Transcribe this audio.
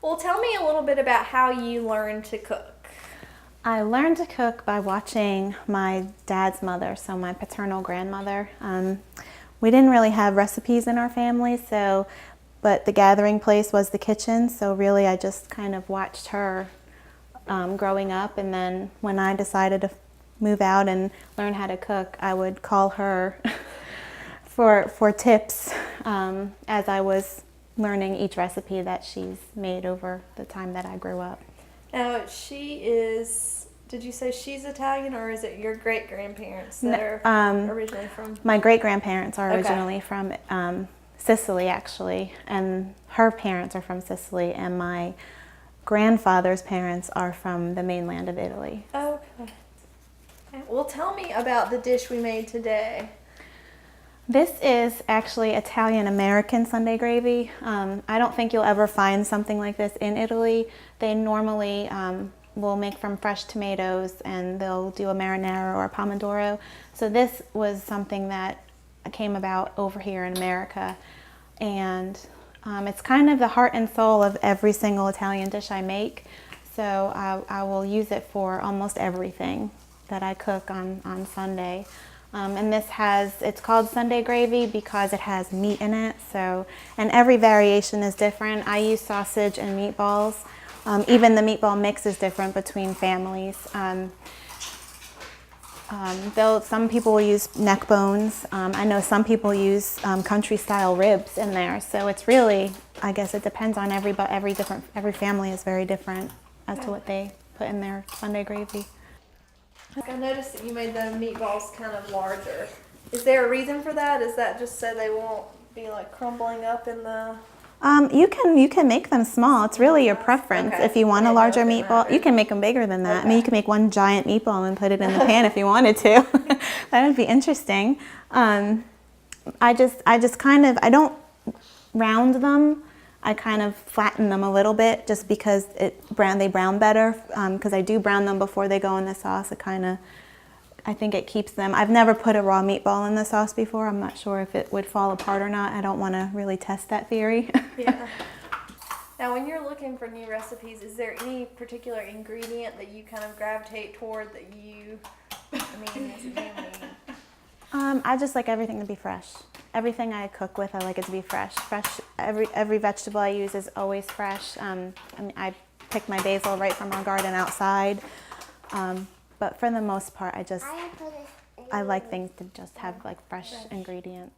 Well, tell me a little bit about how you learned to cook. I learned to cook by watching my dad's mother, so my paternal grandmother. We didn't really have recipes in our family, but the gathering place was the kitchen, so really I just kind of watched her growing up, and then when I decided to move out and learn how to cook, I would call her for tips as I was learning each recipe that she's made over the time that I grew up. Now, did you say she's Italian, or is it your great-grandparents that are originally from? My great-grandparents are Okay. originally from Sicily, actually, and her parents are from Sicily, and my grandfather's parents are from the mainland of Italy. Okay. Well, tell me about the dish we made today. This is actually Italian-American Sunday gravy. I don't think you'll ever find something like this in Italy. They normally will make from fresh tomatoes, and they'll do a marinara or a pomodoro. So this was something that came about over here in America, and it's kind of the heart and soul of every single Italian dish I make. So I will use it for almost everything that I cook on Sunday. And it's called Sunday gravy because it has meat in it. And every variation is different. I use sausage and meatballs. Even the meatball mix is different between families. Some people will use neck bones. I know some people use country style ribs in there. So it's really, I guess it depends on every family is very different as to what they put in their Sunday gravy. I noticed that you made the meatballs kind of larger. Is there a reason for that? Is that just so they won't be like crumbling up in the... You can make them small. It's really your preference. Okay. If you want a larger meatball, you can make them bigger than that. Okay. I mean, you can make one giant meatball and put it in the pan if you wanted to. That would be interesting. I don't round them. I kind of flatten them a little bit just because they brown better. Because I do brown them before they go in the sauce. I think it keeps them. I've never put a raw meatball in the sauce before. I'm not sure if it would fall apart or not. I don't want to really test that theory. Yeah. Now, when you're looking for new recipes, is there any particular ingredient that you kind of gravitate toward that is mainly... I just like everything to be fresh. Everything I cook with, I like it to be fresh. Every vegetable I use is always fresh. I pick my basil right from our garden outside. But for the most part, I like things to just have like fresh ingredients.